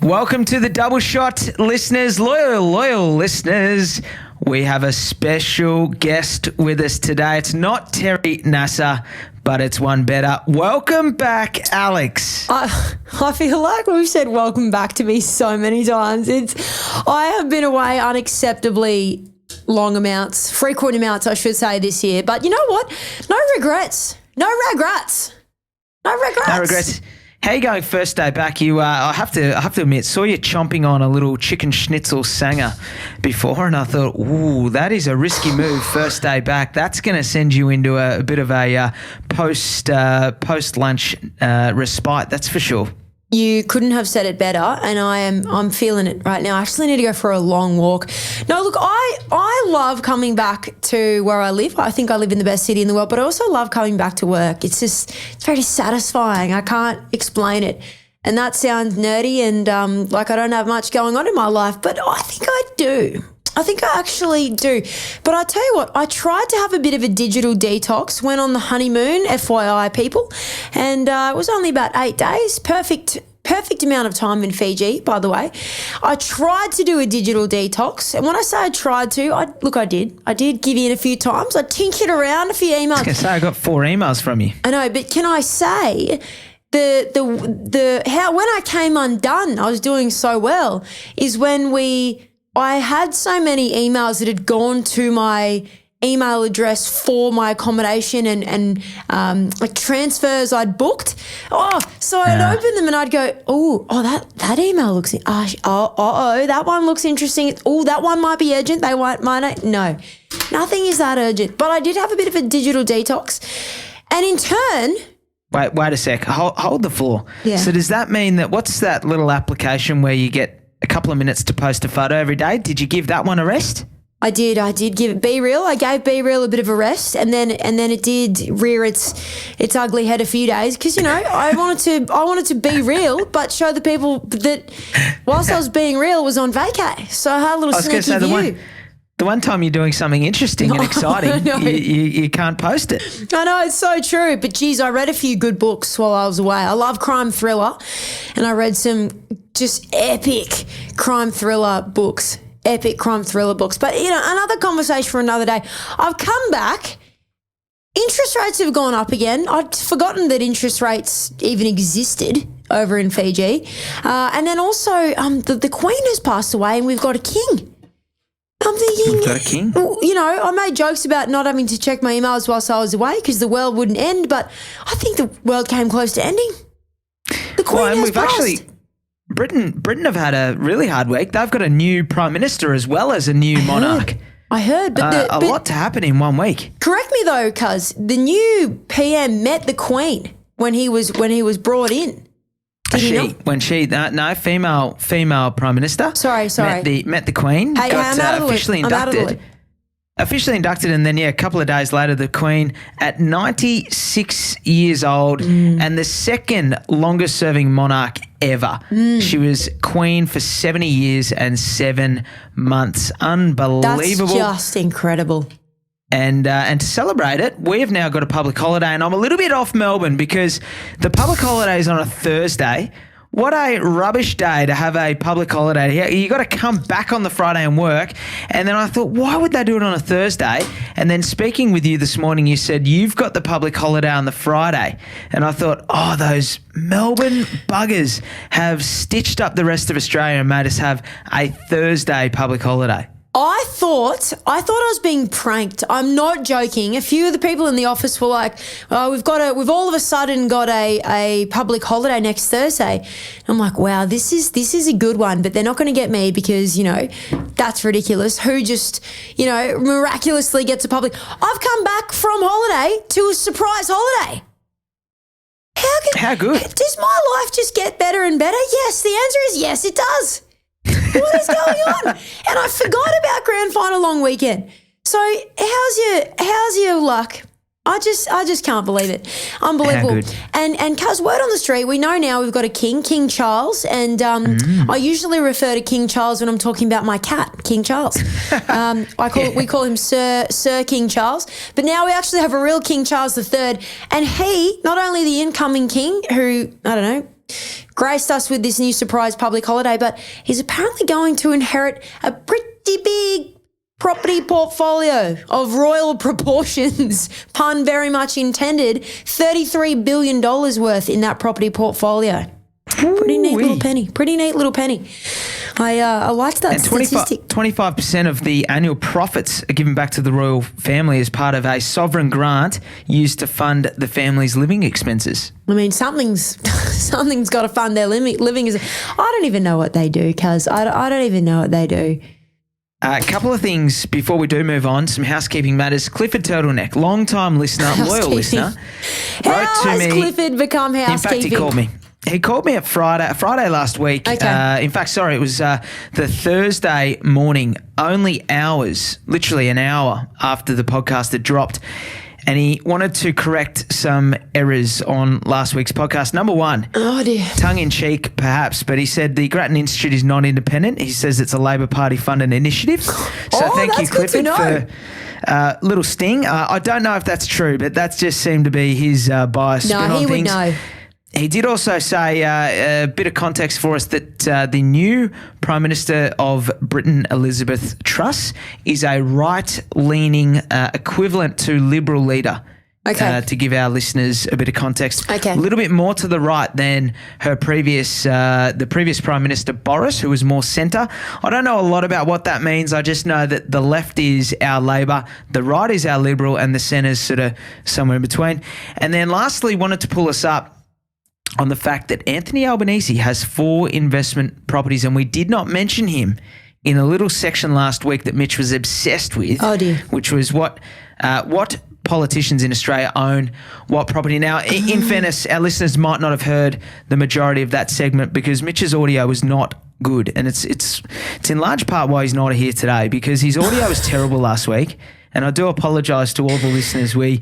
Welcome to the Double Shot listeners, loyal listeners. We have a special guest with us today. It's not Terry Nasser, but it's one better. Welcome back, Alex. I feel like we've said welcome back to me so many times. I have been away unacceptably frequent amounts, I should say, this year. But you know what? No regrets. How you going first day back? I have to admit, saw you chomping on a little chicken schnitzel sanger before, and I thought, ooh, that is a risky move first day back. That's going to send you into a bit of a post-lunch respite, that's for sure. You couldn't have said it better, and I'm feeling it right now. I actually need to go for a long walk. No, look, I love coming back to where I live. I think I live in the best city in the world, but I also love coming back to work. It's very satisfying. I can't explain it. And that sounds nerdy and like I don't have much going on in my life, but I think I do. I think I actually do. But I tell you what, I tried to have a bit of a digital detox, went on the honeymoon, FYI people, and it was only about 8 days. Perfect amount of time in Fiji, by the way. I tried to do a digital detox, and when I say I tried to, I did. I did give in a few times. I tinkered around a few emails. I was going to say, I got 4 emails from you. I know, but can I say how when I came undone, I was doing so well, is when I had so many emails that had gone to my email address for my accommodation and like transfers I'd booked. So I'd open them and I'd go, that email looks, that one looks interesting. That one might be urgent. Might not. No, nothing is that urgent. But I did have a bit of a digital detox. And in turn... Wait a sec. Hold the floor. Yeah. So does that mean that what's that little application where you get a couple of minutes to post a photo every day? Did you give that one a rest? I did give it Be Real. I gave Be Real a bit of a rest, and then it did rear its ugly head a few days because I wanted to be real, but show the people that whilst I was being real was on vacay. So I had a little sneaky view. The one time you're doing something interesting and exciting, you can't post it. I know, it's so true. But geez, I read a few good books while I was away. I love crime thriller, and I read some just epic crime thriller books. But, another conversation for another day. I've come back. Interest rates have gone up again. I'd forgotten that interest rates even existed over in Fiji. And then also the Queen has passed away and we've got a king. I'm thinking, we've got a king? I made jokes about not having to check my emails whilst I was away because the world wouldn't end, but I think the world came close to ending. The Queen has passed. Britain have had a really hard week. They've got a new Prime Minister as well as a new monarch. I heard. But a lot to happen in 1 week. Correct me though, cuz the new PM met the Queen when he was brought in. Female Prime Minister. Sorry. Met the Queen. Hey, got I'm out of the officially loop. inducted. Officially inducted, and then a couple of days later, the Queen at 96 years old and the second longest serving monarch ever. She was Queen for 70 years and 7 months. Unbelievable. That's just incredible. And to celebrate it, we have now got a public holiday, and I'm a little bit off Melbourne because the public holiday is on a Thursday. What a rubbish day to have a public holiday. You got to come back on the Friday and work. And then I thought, why would they do it on a Thursday? And then speaking with you this morning, you said you've got the public holiday on the Friday. And I thought, those Melbourne buggers have stitched up the rest of Australia and made us have a Thursday public holiday. I thought I was being pranked. I'm not joking. A few of the people in the office were like, we've all of a sudden got a public holiday next Thursday. I'm like, wow, this is a good one, but they're not going to get me because, that's ridiculous. Who just, miraculously gets a public. I've come back from holiday to a surprise holiday. How good? Does my life just get better and better? Yes, the answer is yes, it does. What is going on? And I forgot about grand final long weekend. So how's your luck? I just can't believe it. Unbelievable. And cuz word on the street, we know now we've got a King Charles, and I usually refer to King Charles when I'm talking about my cat, King Charles. We call him Sir King Charles, but now we actually have a real King Charles III, and he, not only the incoming king, who I don't know, graced us with this new surprise public holiday, but he's apparently going to inherit a pretty big property portfolio of royal proportions, pun very much intended, $33 billion worth in that property portfolio. Pretty neat little penny. Pretty neat little penny. I liked that statistic. 25% of the annual profits are given back to the royal family as part of a sovereign grant used to fund the family's living expenses. I mean, something's got to fund their living. I don't even know what they do, cuz I don't even know what they do. A couple of things before we do move on, some housekeeping matters. Clifford Turtleneck, long-time listener, loyal listener, How has Clifford become housekeeping? In fact, he called me. He called me at Friday last week. Okay. In fact, sorry, it was the Thursday morning, only hours, literally an hour after the podcast had dropped. And he wanted to correct some errors on last week's podcast. Number one, oh dear, tongue-in-cheek perhaps, but he said the Grattan Institute is not independent. He says it's a Labor Party-funded initiative. So thank you, Clifford, for little sting. I don't know if that's true, but that just seemed to be his bias spin on things. No, he would know. He did also say a bit of context for us that the new Prime Minister of Britain, Elizabeth Truss, is a right-leaning equivalent to Liberal leader. Okay. To give our listeners a bit of context. Okay. A little bit more to the right than her the previous Prime Minister, Boris, who was more centre. I don't know a lot about what that means. I just know that the left is our Labor, the right is our Liberal, and the centre's sort of somewhere in between. And then lastly, wanted to pull us up on the fact that Anthony Albanese has 4 investment properties, and we did not mention him in a little section last week that Mitch was obsessed with, which was what politicians in Australia own what property. Now, in fairness, our listeners might not have heard the majority of that segment because Mitch's audio was not good, and it's in large part why he's not here today, because his audio was terrible last week. And I do apologise to all the listeners. We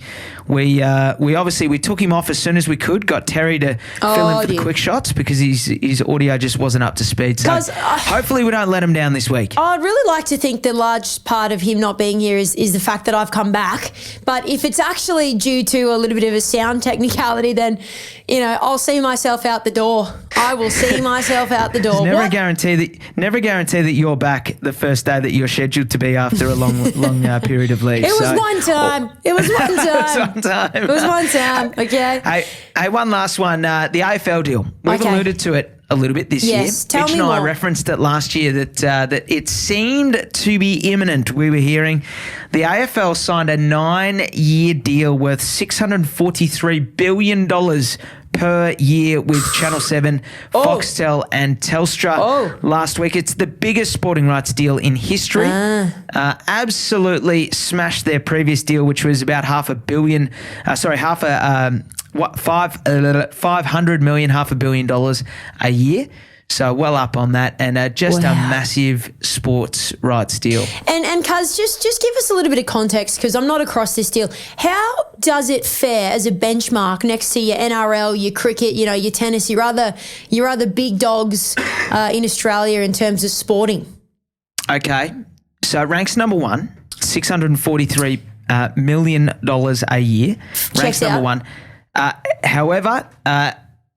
obviously took him off as soon as we could. Got Terry to fill in for the quick shots because his audio just wasn't up to speed. So hopefully we don't let him down this week. I'd really like to think the large part of him not being here is the fact that I've come back. But if it's actually due to a little bit of a sound technicality, then I'll see myself out the door. I will see myself out the door. Never guarantee that you're back the first day that you're scheduled to be after a long period of leave. It was one time. It was one time. Okay. Hey, one last one. The AFL deal. We've alluded to it a little bit this year. Tell me and more. I referenced it last year that it seemed to be imminent. We were hearing the AFL signed a 9-year deal worth $643 billion per year with Channel 7, Foxtel and Telstra last week. It's the biggest sporting rights deal in history. Absolutely smashed their previous deal, which was about $500 million, $500 million a year. So well up on that, and just a massive sports rights deal. And Cuz, just give us a little bit of context, because I'm not across this deal. How does it fare as a benchmark next to your NRL, your cricket, your tennis, your other big dogs in Australia in terms of sporting? Okay, so it ranks number 1, $643 million a year. Ranks number 1. However,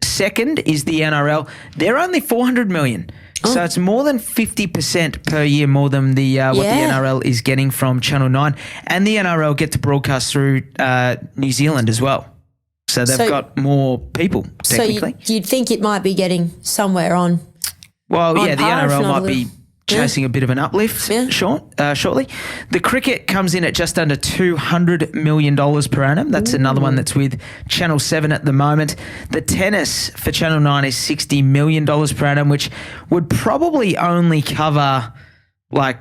second is the NRL. They're only $400 million. So it's more than 50% per year more than what the NRL is getting from Channel 9. And the NRL get to broadcast through New Zealand as well. So they've got more people, technically. So you'd think it might be getting somewhere on. Well, the NRL might be chasing a bit of an uplift shortly. The cricket comes in at just under $200 million per annum. That's another one that's with Channel 7 at the moment. The tennis for Channel 9 is $60 million per annum, which would probably only cover like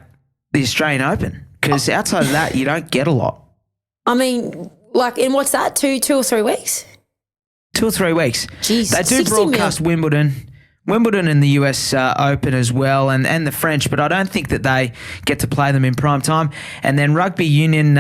the Australian Open, because outside of that, you don't get a lot. I mean, and what's that, two or 3 weeks? 2 or 3 weeks. Jeez, they do broadcast Wimbledon and the US Open as well, and the French, but I don't think that they get to play them in prime time. And then rugby union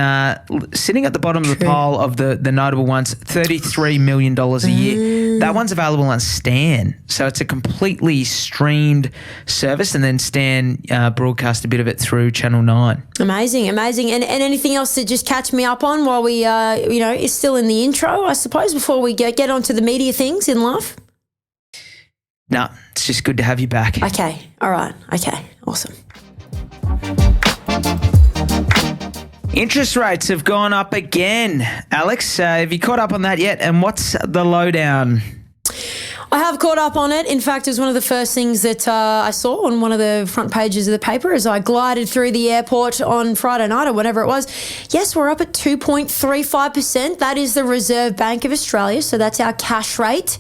sitting at the bottom of the pile of the notable ones, $33 million a year. That one's available on Stan, so it's a completely streamed service, and then Stan broadcast a bit of it through Channel 9. Amazing. And anything else to just catch me up on while we, is still in the intro, I suppose, before we get onto the media things in life? No, it's just good to have you back. Okay. All right. Okay. Awesome. Interest rates have gone up again. Alex, have you caught up on that yet? And what's the lowdown? I have caught up on it. In fact, it was one of the first things that I saw on one of the front pages of the paper as I glided through the airport on Friday night or whatever it was. Yes, we're up at 2.35%. That is the Reserve Bank of Australia. So that's our cash rate.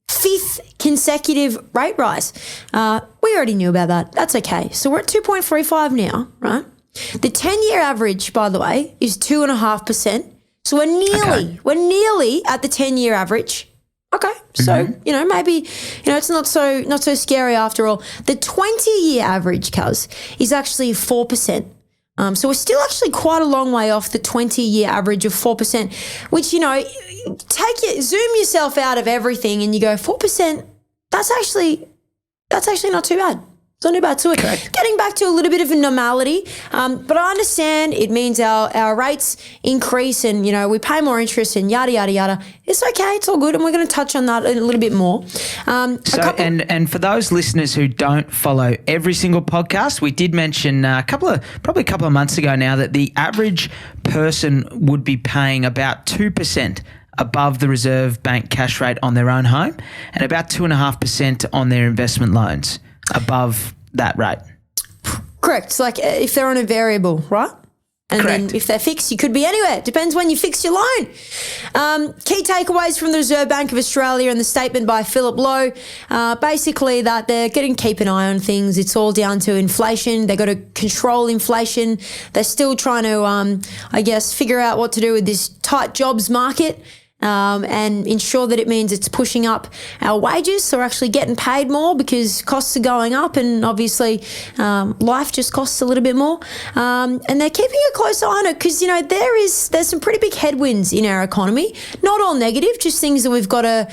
Fifth consecutive rate rise. We already knew about that. That's okay. So we're at 2.35 now, right? The 10-year average, by the way, is 2.5%. So we're nearly at the 10-year average. Okay, so maybe it's not so scary after all. The 20-year average, cuz, is actually 4%. So we're still actually quite a long way off the 20-year average of 4%. Which zoom yourself out of everything and you go 4%. That's actually not too bad. It's not too bad. So we're getting back to a little bit of a normality. But I understand it means our rates increase and, we pay more interest and yada, yada, yada. It's okay. It's all good. And we're going to touch on that a little bit more. And for those listeners who don't follow every single podcast, we did mention probably a couple of months ago now that the average person would be paying about 2% above the Reserve Bank cash rate on their own home and about 2.5% on their investment loans above that rate. Correct. It's like if they're on a variable, right? And Correct. Then if they're fixed, you could be anywhere. Depends when you fix your loan. Key takeaways from the Reserve Bank of Australia and the statement by Philip Lowe, basically that they're going to keep an eye on things. It's all down to inflation. They've got to control inflation. They're still trying to, figure out what to do with this tight jobs market. And ensure that it means it's pushing up our wages, so we're actually getting paid more because costs are going up and obviously life just costs a little bit more. And they're keeping a close eye on it because, there's some pretty big headwinds in our economy. Not all negative, just things that we've got to,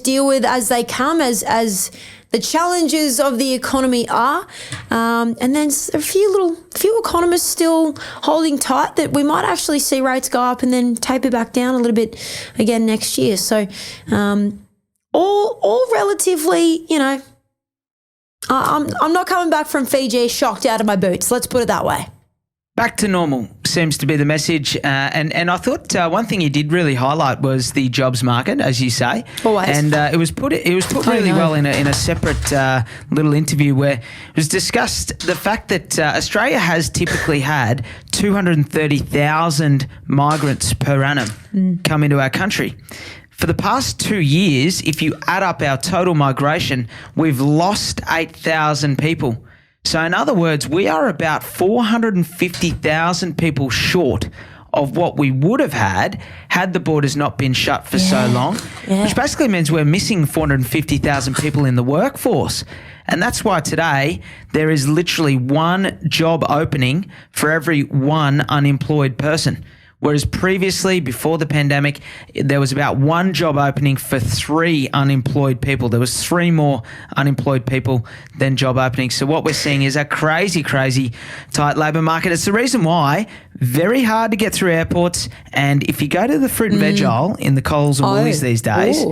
deal with as they come, as the challenges of the economy are. And then a few economists still holding tight that we might actually see rates go up and then taper back down a little bit again next year. So all relatively, I'm not coming back from Fiji shocked out of my boots. Let's put it that way. Back to normal seems to be the message. And I thought one thing you did really highlight was the jobs market, as you say. Always. And it was put really well in a separate little interview where it was discussed the fact that Australia has typically had 230,000 migrants per annum come into our country. For the past 2 years, if you add up our total migration, we've lost 8,000 people. So in other words, we are about 450,000 people short of what we would have had the borders not been shut for so long, which basically means we're missing 450,000 people in the workforce. And that's why today there is literally one job opening for every one unemployed person. Whereas previously, before the pandemic, there was about one job opening for 3 unemployed people. There was 3 more unemployed people than job openings. So what we're seeing is a crazy, crazy tight labour market. It's the reason why very hard to get through airports. And if you go to the fruit and veg aisle in the Coles and Woolies these days,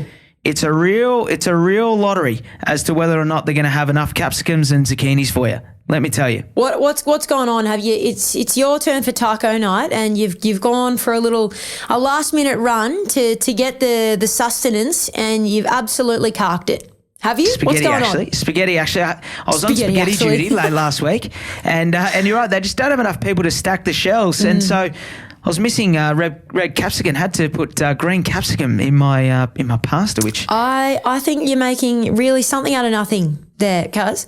it's a real lottery as to whether or not they're going to have enough capsicums and zucchinis for you. Let me tell you. What's going on? Have you? It's your turn for taco night, and you've gone for a last minute run to get the sustenance, and you've absolutely carked it. Have you? What's going on? Spaghetti, actually. I was on spaghetti duty late last week, and you're right. They just don't have enough people to stack the shelves, and so I was missing red capsicum. Had to put green capsicum in my pasta, which I think you're making really something out of nothing there, cuz.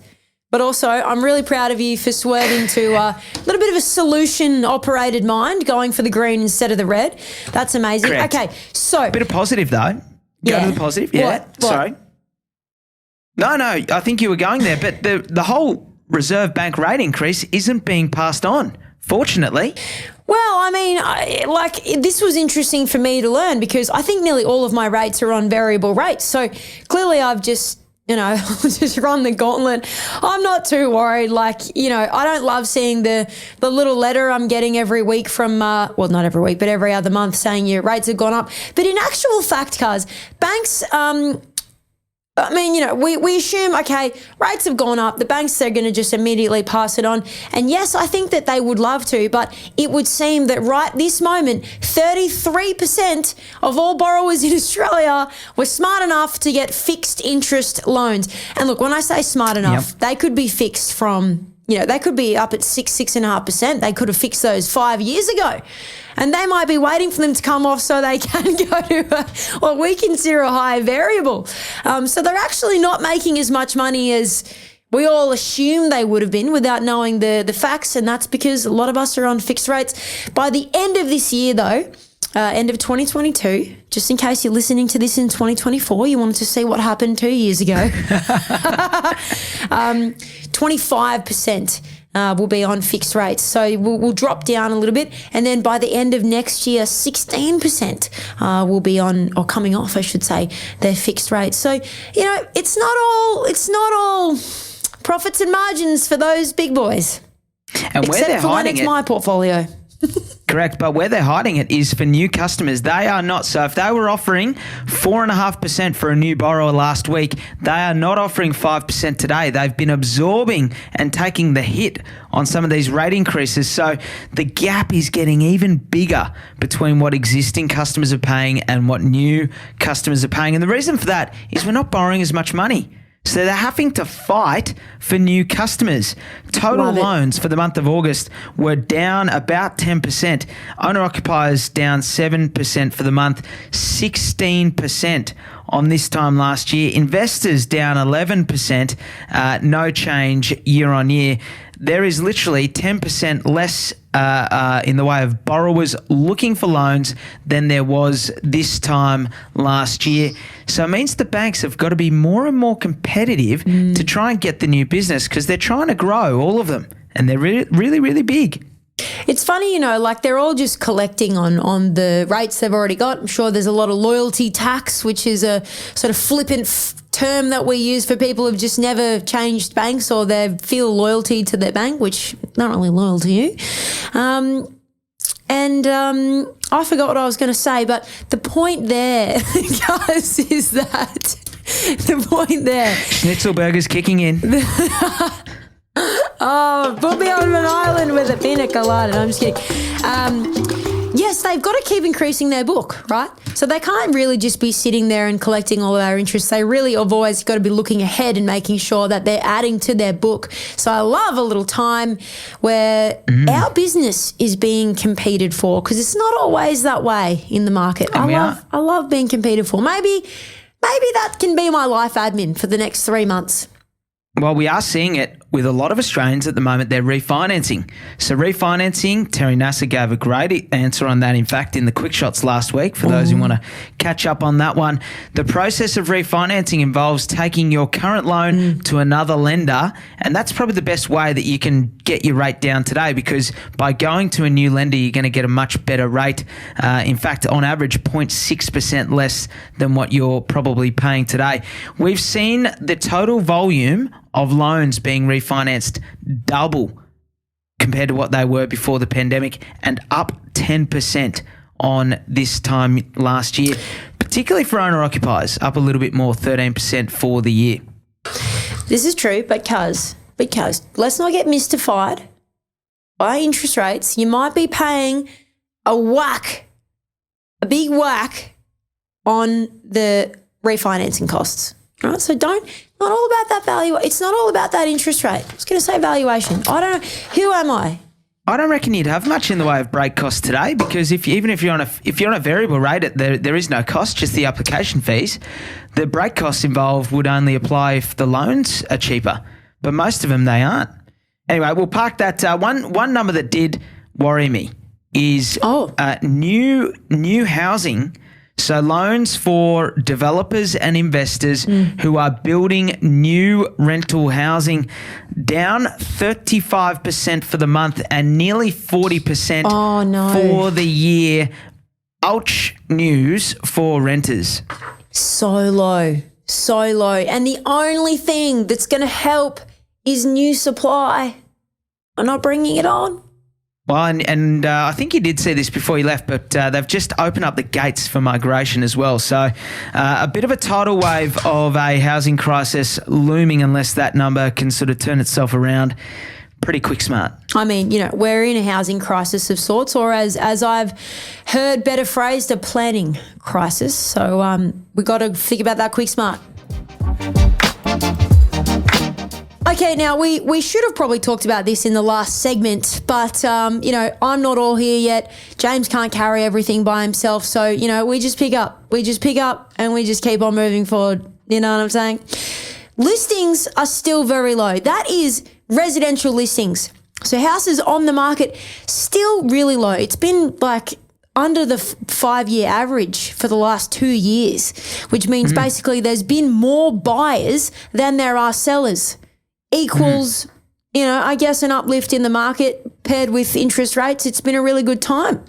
But also, I'm really proud of you for swerving to a little bit of a solution-operated mind, going for the green instead of the red. That's amazing. Correct. Okay, so... A bit of positive, though. Go to the positive. Yeah, What? sorry. No, I think you were going there. But the whole Reserve Bank rate increase isn't being passed on, fortunately. Well, I mean, this was interesting for me to learn because I think nearly all of my rates are on variable rates. So clearly I've just... just run the gauntlet. I'm not too worried. I don't love seeing the little letter I'm getting every week from, not every week, but every other month saying your rates have gone up. But in actual fact, cuz, banks I mean, we assume, okay, rates have gone up. The banks are going to just immediately pass it on. And yes, I think that they would love to, but it would seem that right this moment, 33% of all borrowers in Australia were smart enough to get fixed interest loans. And look, when I say smart enough, they could be fixed from, they could be up at 6.5%. They could have fixed those 5 years ago. And they might be waiting for them to come off so they can go to what we consider a high variable. So they're actually not making as much money as we all assume they would have been without knowing the facts. And that's because a lot of us are on fixed rates. By the end of this year, though, end of 2022, just in case you're listening to this in 2024, you wanted to see what happened 2 years ago, 25%. Will be on fixed rates. So we'll drop down a little bit. And then by the end of next year, 16% will be on, or coming off, I should say, their fixed rates. So, it's not all profits and margins for those big boys. And where they're except for when hiding it's my portfolio. Correct, but where they're hiding it is for new customers. They are not. So if they were offering 4.5% for a new borrower last week, they are not offering 5% today. They've been absorbing and taking the hit on some of these rate increases. So the gap is getting even bigger between what existing customers are paying and what new customers are paying. And the reason for that is we're not borrowing as much money. So they're having to fight for new customers. Total loans for the month of August were down about 10%. Owner-occupiers down 7% for the month, 16% on this time last year. Investors down 11%, no change year on year. There is literally 10% less in the way of borrowers looking for loans than there was this time last year. So it means the banks have got to be more and more competitive to try and get the new business because they're trying to grow, all of them, and they're really, really, really big. It's funny, like they're all just collecting on the rates they've already got. I'm sure there's a lot of loyalty tax, which is a sort of flippant term that we use for people who've just never changed banks or they feel loyalty to their bank, which not really loyal to you. I forgot what I was going to say, but the point there, guys, is that the point there. Schnitzelburger's kicking in. Oh, put me on an island with a pina colada. No, I'm just kidding. Yes, they've got to keep increasing their book, right? So they can't really just be sitting there and collecting all of our interest. They really have always got to be looking ahead and making sure that they're adding to their book. So I love a little time where our business is being competed for because it's not always that way in the market. I love being competed for. Maybe that can be my life admin for the next 3 months. Well, we are seeing it with a lot of Australians at the moment. They're refinancing. So refinancing, Terry Nasser gave a great answer on that, in fact, in the Quick Shots last week, for those who want to catch up on that one. The process of refinancing involves taking your current loan to another lender, and that's probably the best way that you can get your rate down today because by going to a new lender, you're going to get a much better rate. In fact, on average, 0.6% less than what you're probably paying today. We've seen the total volume of loans being refinanced double compared to what they were before the pandemic and up 10% on this time last year, particularly for owner-occupiers, up a little bit more, 13% for the year. This is true, because let's not get mystified by interest rates. You might be paying a big whack on the refinancing costs. Right, so not all about that value. It's not all about that interest rate. I was going to say valuation. I don't know. Who am I? I don't reckon you'd have much in the way of break costs today because if you're on a variable rate, there is no cost, just the application fees. The break costs involved would only apply if the loans are cheaper, but most of them they aren't. Anyway, we'll park that. One number that did worry me is new housing. So loans for developers and investors who are building new rental housing down 35% for the month and nearly 40% for the year. Ouch news for renters. So low. And the only thing that's going to help is new supply. I'm not bringing it on. Well, and I think you did see this before you left, but they've just opened up the gates for migration as well. So a bit of a tidal wave of a housing crisis looming unless that number can sort of turn itself around pretty quick smart. I mean, we're in a housing crisis of sorts, or as I've heard better phrased, a planning crisis. So we got to think about that quick smart. Okay, now we should have probably talked about this in the last segment, but I'm not all here yet. James can't carry everything by himself, so we just pick up, and we just keep on moving forward. You know what I'm saying? Listings are still very low. That is residential listings. So houses on the market still really low. It's been like under the 5-year average for the last 2 years, which means basically there's been more buyers than there are sellers. Equals, I guess an uplift in the market paired with interest rates. It's been a really good time,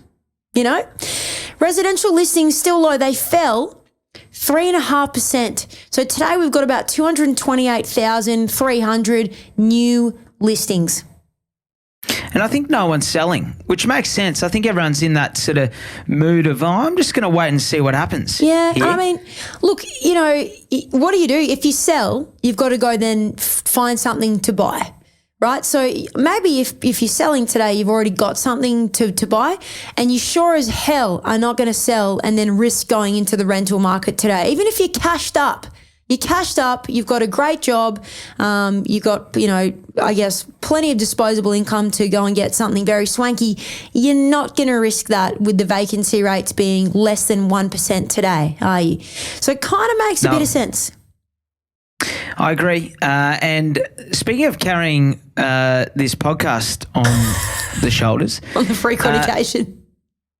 Residential listings still low. They fell 3.5%. So today we've got about 228,300 new listings. And I think no one's selling, which makes sense. I think everyone's in that sort of mood of, I'm just going to wait and see what happens. Yeah, here. I mean, look, what do? If you sell, you've got to go then find something to buy, right? So maybe if you're selling today, you've already got something to buy, and you sure as hell are not going to sell and then risk going into the rental market today. Even if you're cashed up, you've got a great job, you've got, I guess, plenty of disposable income to go and get something very swanky. You're not going to risk that with the vacancy rates being less than 1% today, are you? So it kind of makes a bit of sense. I agree. And speaking of carrying this podcast on the shoulders. On the free accreditation.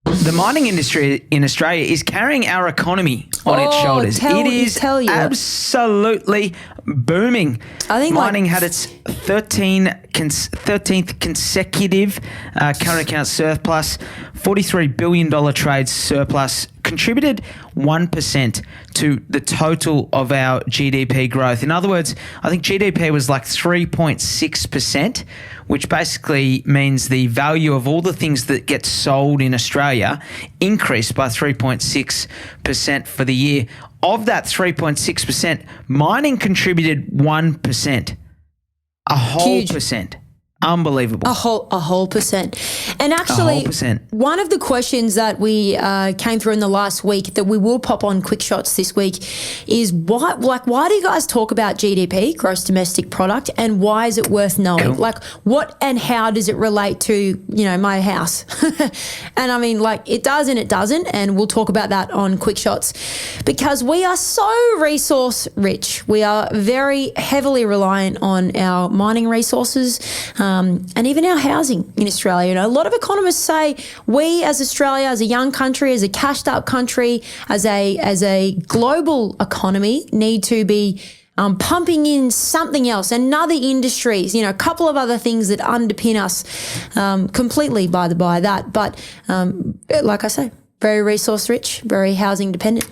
The mining industry in Australia is carrying our economy on its shoulders. It is absolutely booming. I think mining had its 13th consecutive current account surplus, $43 billion trade surplus, contributed 1% to the total of our GDP growth. In other words, I think GDP was like 3.6%, which basically means the value of all the things that get sold in Australia increased by 3.6% for the year. Of that 3.6%, mining contributed 1%, a whole percent. Unbelievable. A whole percent. And actually, one of the questions that we came through in the last week that we will pop on quick shots this week is why do you guys talk about GDP, gross domestic product, and why is it worth knowing? Cool. Like what and how does it relate to, my house? And I mean, like it does and it doesn't, and we'll talk about that on quick shots because we are so resource rich. We are very heavily reliant on our mining resources. And even our housing in Australia. A lot of economists say we as Australia, as a young country, as a cashed up country, as a global economy need to be pumping in something else and other industries, a couple of other things that underpin us completely by that. But like I say, very resource rich, very housing dependent.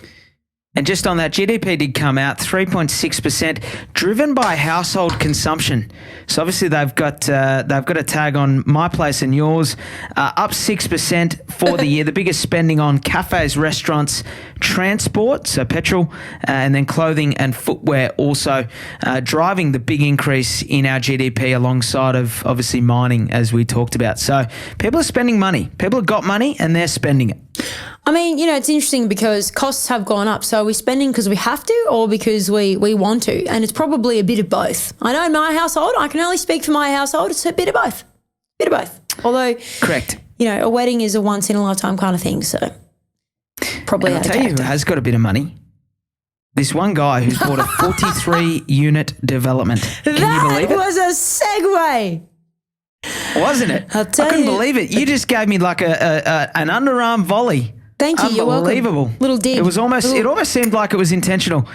And just on that, GDP did come out 3.6%, driven by household consumption. So obviously they've got a tag on my place and yours, up 6% for the year. The biggest spending on cafes, restaurants, transport, so petrol, and then clothing and footwear also driving the big increase in our GDP alongside of obviously mining, as we talked about. So people are spending money. People have got money and they're spending it. I mean, it's interesting because costs have gone up. So are we spending because we have to or because we want to? And it's probably a bit of both. I know in my household, I can only speak for my household, it's a bit of both. Although, correct. A wedding is a once in a lifetime kind of thing. So probably I'll tell you who has got a bit of money. This one guy who's bought a 43-unit development. Can you believe it? That was a segue. Wasn't it? I couldn't believe it. You just gave me like an underarm volley. Thank you. You're welcome. Unbelievable. Little dig. It almost seemed like it was intentional.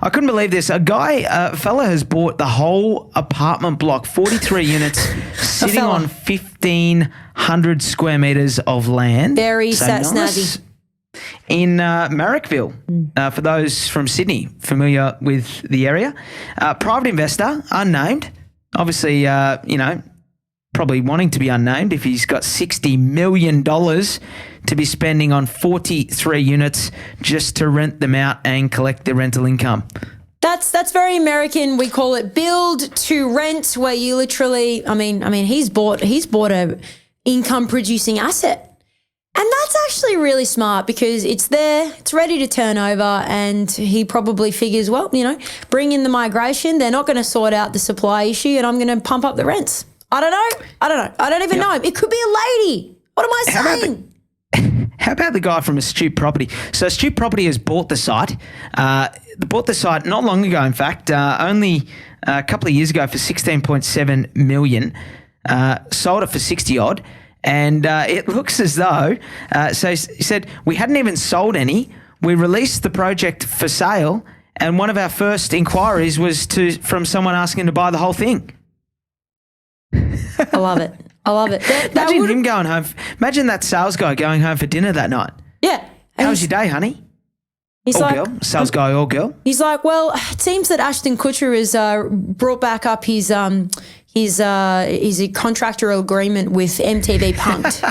I couldn't believe this. A fella has bought the whole apartment block, 43 units, sitting on 1,500 square meters of land. Very snazzy. In Marrickville, for those from Sydney familiar with the area. Private investor, unnamed. Obviously, probably wanting to be unnamed if he's got $60 million to be spending on 43 units just to rent them out and collect the rental income. That's very American. We call it build to rent, where you literally, I mean, he's bought a income producing asset. And that's actually really smart because it's there, it's ready to turn over, and he probably figures, well, bring in the migration, they're not going to sort out the supply issue, and I'm going to pump up the rents. I don't know. I don't even know. It could be a lady. What am I saying? How about the guy from Astute Property? So Astute Property has bought the site. Bought the site not long ago, in fact, only a couple of years ago for $16.7 million. Sold it for 60 odd. And it looks as though, so he said, we hadn't even sold any. We released the project for sale, and one of our first inquiries was from someone asking to buy the whole thing. I love it. Imagine him going home. Imagine that sales guy going home for dinner that night. Yeah. How was your day, honey? He's or like, girl, sales guy or girl. He's like, well, it seems that Ashton Kutcher has brought back up his contractor agreement with MTV Punk'd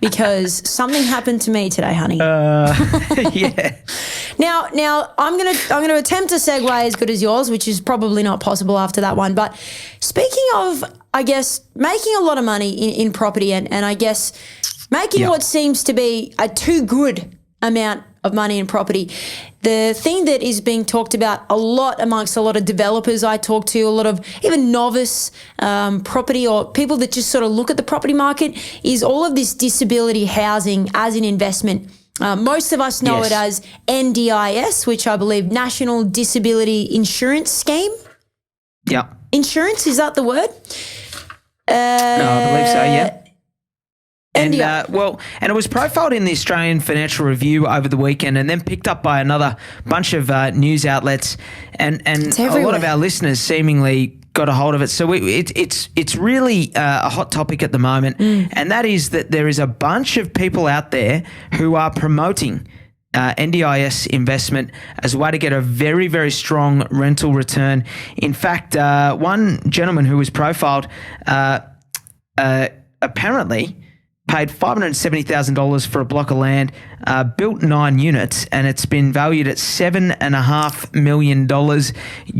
because something happened to me today, honey. Yeah. Now I'm gonna attempt a segue as good as yours, which is probably not possible after that one. But speaking of, I guess, making a lot of money in property and I guess making what seems to be a too good amount of money in property, the thing that is being talked about a lot amongst a lot of developers I talk to, a lot of even novice property or people that just sort of look at the property market, is all of this disability housing as an investment. Most of us know it as NDIS, which I believe National Disability Insurance Scheme. Yeah. Insurance, is that the word? No, I believe so, yeah. And and it was profiled in the Australian Financial Review over the weekend, and then picked up by another bunch of news outlets, and a lot of our listeners seemingly got a hold of it. So it's really a hot topic at the moment, and that is that there is a bunch of people out there who are promoting NDIS investment as a way to get a very, very strong rental return. In fact, one gentleman who was profiled apparently paid $570,000 for a block of land, built 9 units, and it's been valued at $7.5 million,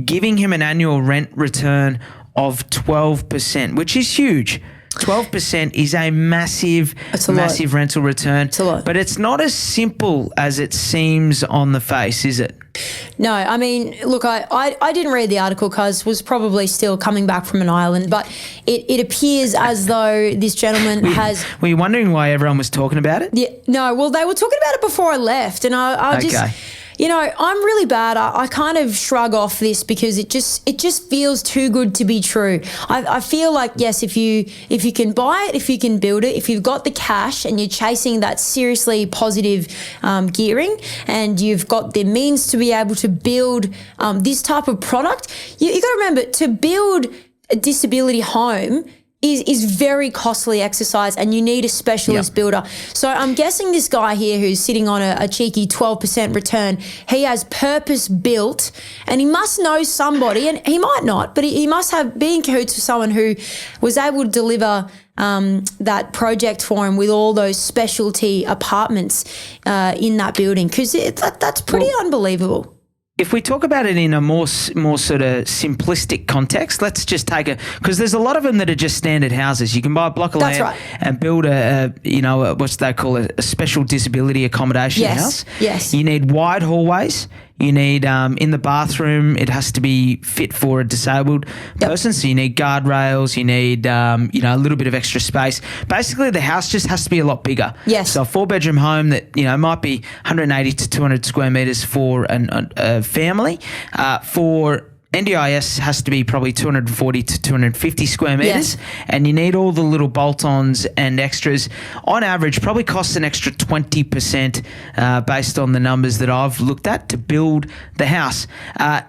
giving him an annual rent return of 12%, which is huge. 12% is a massive rental return. It's a lot. But it's not as simple as it seems on the face, is it? No, I mean, look, I didn't read the article because was probably still coming back from an island, but it appears as though this gentleman has... Were you wondering why everyone was talking about it? Yeah, no, well, they were talking about it before I left, and I just... I'm really bad. I kind of shrug off this because it just feels too good to be true. I feel like, yes, if you can buy it, if you can build it, if you've got the cash and you're chasing that seriously positive gearing, and you've got the means to be able to build this type of product, you got to remember, to build a disability home is very costly exercise, and you need a specialist builder. So I'm guessing this guy here who's sitting on a cheeky 12% return, he has purpose built, and he must know somebody, and he might not, but he must have been in cahoots with someone who was able to deliver that project for him with all those specialty apartments in that building, because that's pretty unbelievable. If we talk about it in a more sort of simplistic context, let's just take because there's a lot of them that are just standard houses. You can buy a block of land and build what's they call a special disability accommodation house. Yes. You need wide hallways. You need in the bathroom, it has to be fit for a disabled person. So you need guardrails. You need a little bit of extra space. Basically, the house just has to be a lot bigger. Yes. So a 4-bedroom home that might be 180 to 200 square meters for a family. For NDIS has to be probably 240 to 250 square metres, and you need all the little bolt-ons and extras. On average, probably costs an extra 20% based on the numbers that I've looked at to build the house.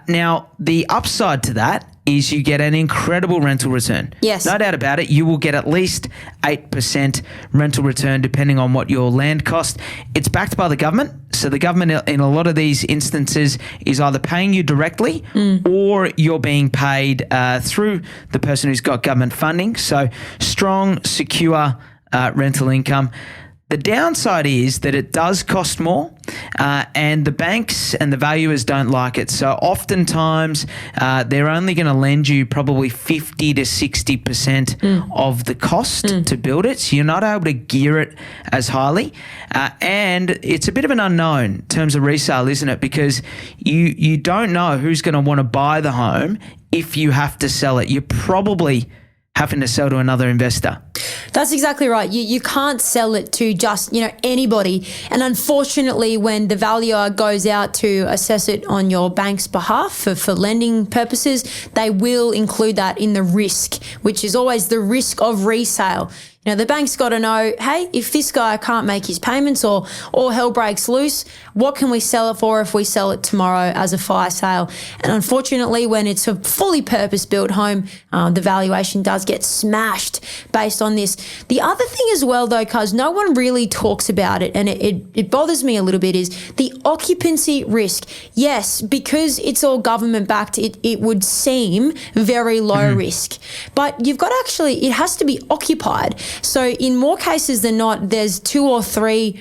Now, the upside to that is you get an incredible rental return. Yes. No doubt about it. You will get at least 8% rental return depending on what your land cost. It's backed by the government. So the government in a lot of these instances is either paying you directly or you're being paid through the person who's got government funding. So strong, secure rental income. The downside is that it does cost more and the banks and the valuers don't like it. So oftentimes they're only going to lend you probably 50 to 60% of the cost to build it. So you're not able to gear it as highly. And it's a bit of an unknown in terms of resale, isn't it? Because you don't know who's going to want to buy the home if you have to sell it. You're probably having to sell to another investor. That's exactly right. You can't sell it to just, anybody. And unfortunately, when the valuer goes out to assess it on your bank's behalf for lending purposes, they will include that in the risk, which is always the risk of resale. The bank's got to know, hey, if this guy can't make his payments or hell breaks loose, what can we sell it for if we sell it tomorrow as a fire sale? And unfortunately, when it's a fully purpose-built home, the valuation does get smashed based on this. The other thing as well, though, because no one really talks about it, and it bothers me a little bit, is the occupancy risk. Yes, because it's all government-backed, it would seem very low risk. But you've got to actually, it has to be occupied. So in more cases than not, there's 2 or 3,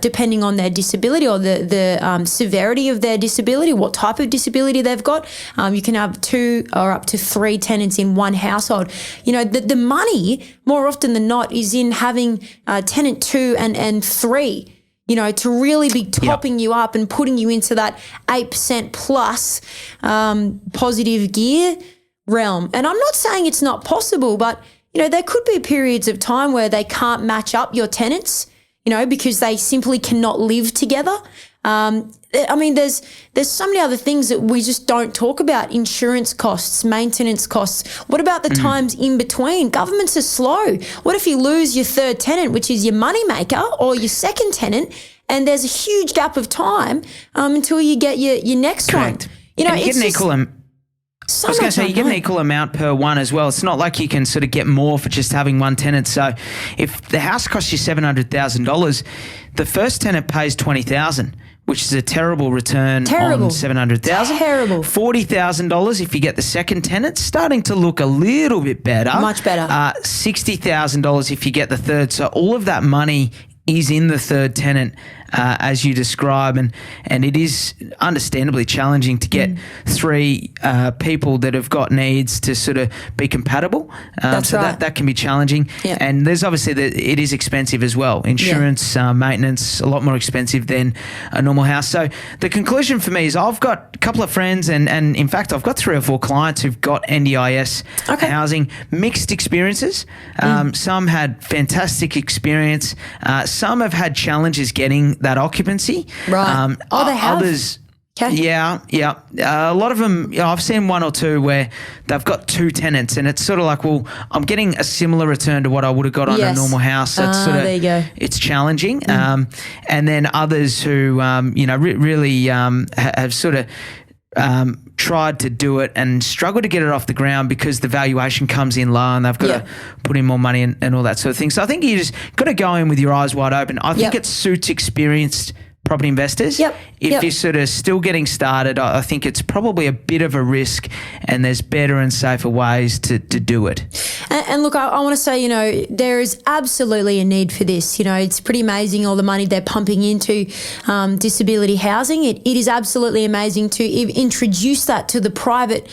depending on their disability or the severity of their disability, what type of disability they've got. You can have 2 or up to 3 tenants in one household. The money, more often than not, is in having tenant 2 and 3. To really be topping you up and putting you into that 8% plus positive gear realm. And I'm not saying it's not possible, but there could be periods of time where they can't match up your tenants, because they simply cannot live together. There's so many other things that we just don't talk about. Insurance costs, maintenance costs. What about the times in between? Governments are slow. What if you lose your third tenant, which is your moneymaker, or your second tenant, and there's a huge gap of time until you get your next Correct. one? And you get an equal I was going to say, you get an equal amount per one as well. It's not like you can sort of get more for just having one tenant. So if the house costs you $700,000, the first tenant pays $20,000, which is a terrible return on $700,000. Terrible. $40,000 if you get the second tenant, starting to look a little bit better. Much better. $60,000 if you get the third. So all of that money is in the third tenant, as you describe, and it is understandably challenging to get 3 people that have got needs to sort of be compatible. That's right. that can be challenging. Yeah. And there's obviously it is expensive as well. Insurance, maintenance, a lot more expensive than a normal house. So the conclusion for me is I've got a couple of friends and in fact I've got 3 or 4 clients who've got NDIS housing, mixed experiences. Some had fantastic experience. Some have had challenges getting that occupancy. Right. They have? Others, okay. Yeah. A lot of them, I've seen 1 or 2 where they've got 2 tenants and it's sort of like, well, I'm getting a similar return to what I would have got on a normal house. That's sort of, there you go. It's challenging. And then others who, really have sort of tried to do it and struggle to get it off the ground because the valuation comes in low and they've got to put in more money and all that sort of thing. So I think you just got to go in with your eyes wide open. I think it suits experienced property investors. If you're sort of still getting started, I think it's probably a bit of a risk and there's better and safer ways to do it. And look, I want to say, there is absolutely a need for this. It's pretty amazing all the money they're pumping into disability housing. It is absolutely amazing to introduce that to the private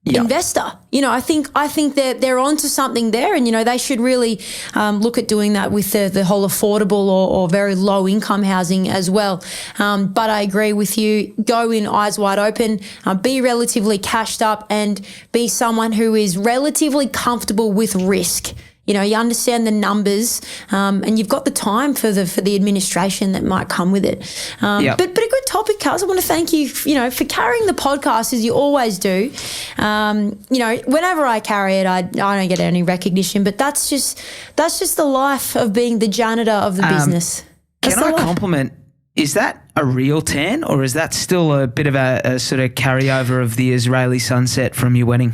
investor. I think they're onto something there, and they should really look at doing that with the whole affordable or very low income housing as well. But I agree with you. Go in eyes wide open. Be relatively cashed up, and be someone who is relatively comfortable with risk. You understand the numbers, and you've got the time for the administration that might come with it. But a good topic, Cuz. I want to thank you, for carrying the podcast as you always do. Whenever I carry it, I don't get any recognition, but that's just the life of being the janitor of the business. Can I compliment? Is that a real tan, or is that still a bit of a sort of carryover of the Israeli sunset from your wedding?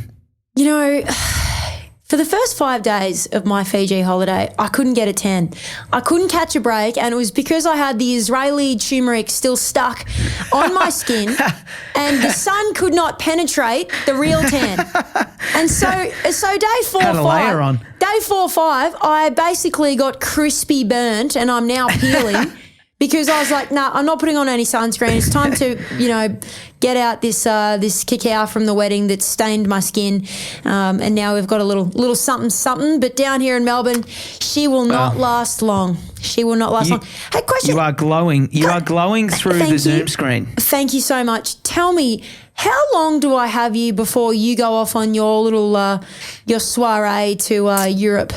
You know, for the first 5 days of my Fiji holiday, I couldn't get a tan. I couldn't catch a break, and it was because I had the Israeli turmeric still stuck on my skin and the sun could not penetrate the real tan. And so day 4 Had a layer on. Day 4, 5, I basically got crispy burnt and I'm now peeling because I was like, nah, I'm not putting on any sunscreen. It's time to, get out this cacao from the wedding that stained my skin. And now we've got a little something. But down here in Melbourne, she will not last long. She will not last long. Hey, question. You are glowing. You are glowing through the Zoom screen. Thank you so much. Tell me, how long do I have you before you go off on your little your soiree to Europe?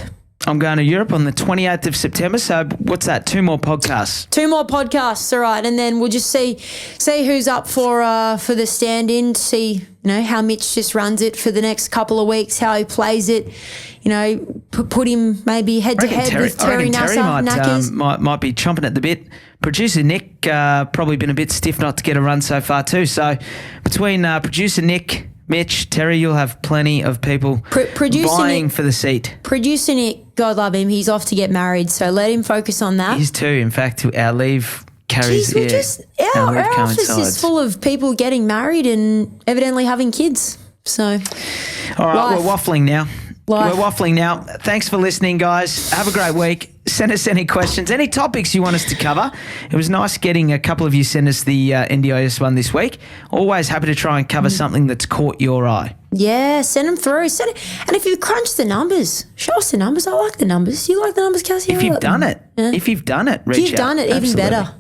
I'm going to Europe on the 28th of September. So what's that? 2 more podcasts. 2 more podcasts, all right. And then we'll just see who's up for the stand-in. See, how Mitch just runs it for the next couple of weeks, how he plays it. Put him maybe head to head with Terry Nackers. Might be chomping at the bit. Producer Nick probably been a bit stiff not to get a run so far too. So between producer Nick, Mitch, Terry, you'll have plenty of people vying for the seat. Producer Nick, God love him, he's off to get married, so let him focus on that. He's too. In fact, our leave carries. Our office is full of people getting married and evidently having kids. So, all right, we're waffling now. Life. We're waffling now. Thanks for listening, guys. Have a great week. Send us any questions, any topics you want us to cover. It was nice getting a couple of you send us the NDIS one this week. Always happy to try and cover something that's caught your eye. Yeah, send them through. And if you crunch the numbers, show us the numbers. I like the numbers. You like the numbers, Cassie? If you've done it. Yeah. If you've done it, reach out. If you've done it, even better.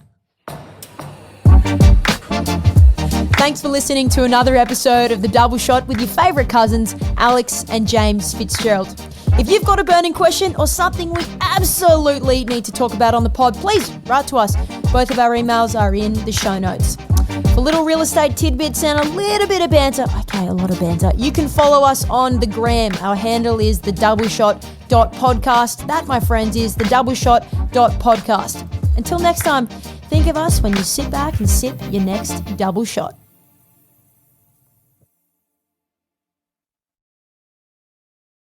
Thanks for listening to another episode of The Double Shot with your favourite cousins, Alex and James Fitzgerald. If you've got a burning question or something we absolutely need to talk about on the pod, please write to us. Both of our emails are in the show notes. For little real estate tidbits and a little bit of banter, a lot of banter, you can follow us on the gram. Our handle is thedoubleshot.podcast. That, my friends, is thedoubleshot.podcast. Until next time, think of us when you sit back and sip your next double shot.